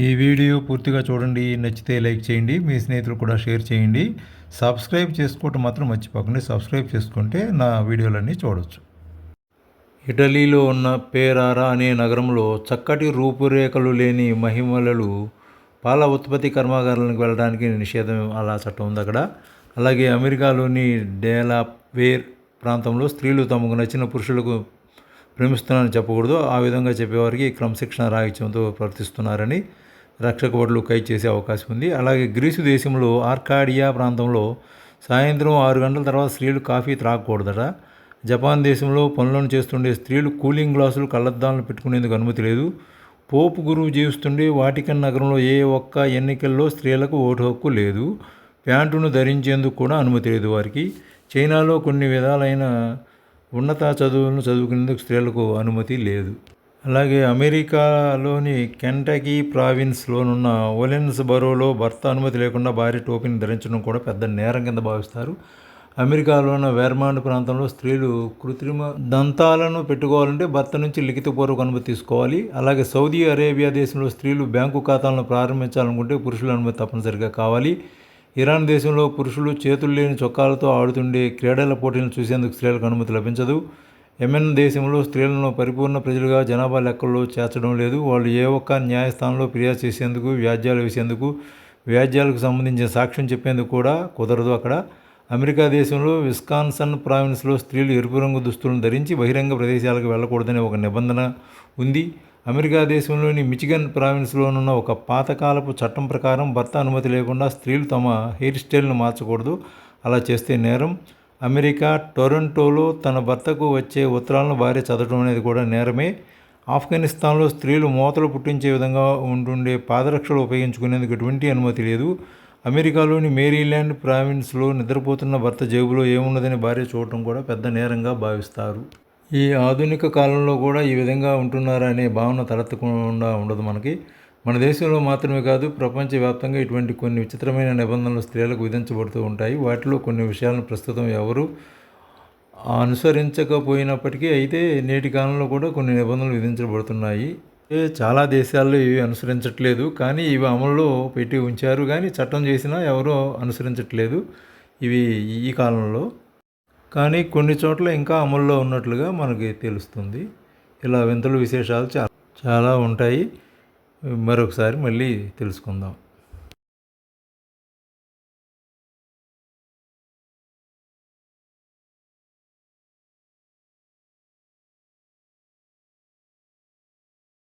ఈ వీడియో పూర్తిగా చూడండి. నచ్చితే లైక్ చేయండి, మీ స్నేహితులు కూడా షేర్ చేయండి. సబ్స్క్రైబ్ చేసుకోవటం మాత్రం మర్చిపోకండి. సబ్స్క్రైబ్ చేసుకుంటే నా వీడియోలన్నీ చూడవచ్చు. ఇటలీలో ఉన్న పేరారా అనే నగరంలో చక్కటి రూపురేఖలు లేని మహిళలు పాల ఉత్పత్తి కర్మాగారాలకు వెళ్ళడానికి నిషేధం అలా చట్టం ఉంది అక్కడ. అలాగే అమెరికాలోని డెలావేర్ ప్రాంతంలో స్త్రీలు తమకు నచ్చిన పురుషులకు ప్రేమిస్తున్నారని చెప్పకూడదు. ఆ విధంగా చెప్పేవారికి క్రమశిక్షణ రాహిత్యంతో ప్రవర్తిస్తున్నారని రక్షక భటులు ఖైదు చేసే అవకాశం ఉంది. అలాగే గ్రీసు దేశంలో ఆర్కాడియా ప్రాంతంలో సాయంత్రం 6 గంటల తర్వాత స్త్రీలు కాఫీ త్రాగకూడదట. జపాన్ దేశంలో పనులను చేస్తుండే స్త్రీలు కూలింగ్ గ్లాసులు కళ్ళద్దాలను పెట్టుకునేందుకు అనుమతి లేదు. పోపు గురువు జీవిస్తుండే వాటికన్ నగరంలో ఏ ఒక్క ఎన్నికల్లో స్త్రీలకు ఓటు హక్కు లేదు. ప్యాంటును ధరించేందుకు కూడా అనుమతి లేదు వారికి. చైనాలో కొన్ని విధాలైన ఉన్నత చదువులను చదువుకునేందుకు స్త్రీలకు అనుమతి లేదు. అలాగే అమెరికాలోని కెంటకీ ప్రావిన్స్లోనున్న ఓలెన్స్ బరోలో భర్త అనుమతి లేకుండా భార్య టోపీని ధరించడం కూడా పెద్ద నేరం కింద భావిస్తారు. అమెరికాలోని వెర్మాంట్ ప్రాంతంలో స్త్రీలు కృత్రిమ దంతాలను పెట్టుకోవాలంటే భర్త నుంచి లిఖితపూర్వక అనుమతి తీసుకోవాలి. అలాగే సౌదీ అరేబియా దేశంలో స్త్రీలు బ్యాంకు ఖాతాలను ప్రారంభించాలనుకుంటే పురుషుల అనుమతి తప్పనిసరిగా కావాలి. ఇరాన్ దేశంలో పురుషులు చేతులు లేని చొక్కాలతో ఆడుతుండే క్రీడల పోటీలను చూసేందుకు స్త్రీలకు అనుమతి లభించదు. యెమెన్ దేశంలో స్త్రీలను పరిపూర్ణ ప్రజలుగా జనాభా లెక్కల్లో చేర్చడం లేదు. వాళ్ళు ఏ ఒక్క న్యాయస్థానంలో ఫిర్యాదు చేసేందుకు, వ్యాజ్యాలు వేసేందుకు, వ్యాజ్యాలకు సంబంధించిన సాక్ష్యం చెప్పేందుకు కూడా కుదరదు అక్కడ. అమెరికా దేశంలో విస్కాన్సన్ ప్రావిన్స్లో స్త్రీలు ఎరుపు రంగు దుస్తులను ధరించి బహిరంగ ప్రదేశాలకు వెళ్ళకూడదనే ఒక నిబంధన ఉంది. అమెరికా దేశంలోని మిచిగన్ ప్రావిన్స్లోనున్న ఒక పాతకాలపు చట్టం ప్రకారం భర్త అనుమతి లేకుండా స్త్రీలు తమ హెయిర్ స్టైల్ను మార్చకూడదు. అలా చేస్తే నేరం. అమెరికా టొరంటోలో తన భర్తకు వచ్చే ఉత్తరాలను భార్య చదవడం అనేది కూడా నేరమే. ఆఫ్ఘనిస్తాన్లో స్త్రీలు మోతలు పుట్టించే విధంగా ఉంటుండే పాదరక్షలు ఉపయోగించుకునేందుకు ఎటువంటి అనుమతి లేదు. అమెరికాలోని మేరీల్యాండ్ ప్రావిన్స్లో నిద్రపోతున్న భర్త జేబులో ఏమున్నదని భార్య చూడటం కూడా పెద్ద నేరంగా భావిస్తారు. ఈ ఆధునిక కాలంలో కూడా ఈ విధంగా ఉంటున్నారా అనే భావన తలెత్తకుండా ఉండదు మనకి. మన దేశంలో మాత్రమే కాదు, ప్రపంచవ్యాప్తంగా ఇటువంటి కొన్ని విచిత్రమైన నిబంధనలు స్త్రీలకు విధించబడుతూ ఉంటాయి. వాటిలో కొన్ని విషయాలను ప్రస్తుతం ఎవరు అనుసరించకపోయినప్పటికీ అయితే నేటి కాలంలో కూడా కొన్ని నిబంధనలు విధించబడుతున్నాయి. చాలా దేశాల్లో ఇవి అనుసరించట్లేదు, కానీ ఇవి అమల్లో పెట్టి ఉంచారు. కానీ చట్టం చేసినా ఎవరో అనుసరించట్లేదు ఇవి ఈ కాలంలో. కానీ కొన్ని చోట్ల ఇంకా అమల్లో ఉన్నట్లుగా మనకి తెలుస్తుంది. ఇలా వింతలు విశేషాలు చాలా ఉంటాయి. మరొకసారి మళ్ళీ తెలుసుకుందాం.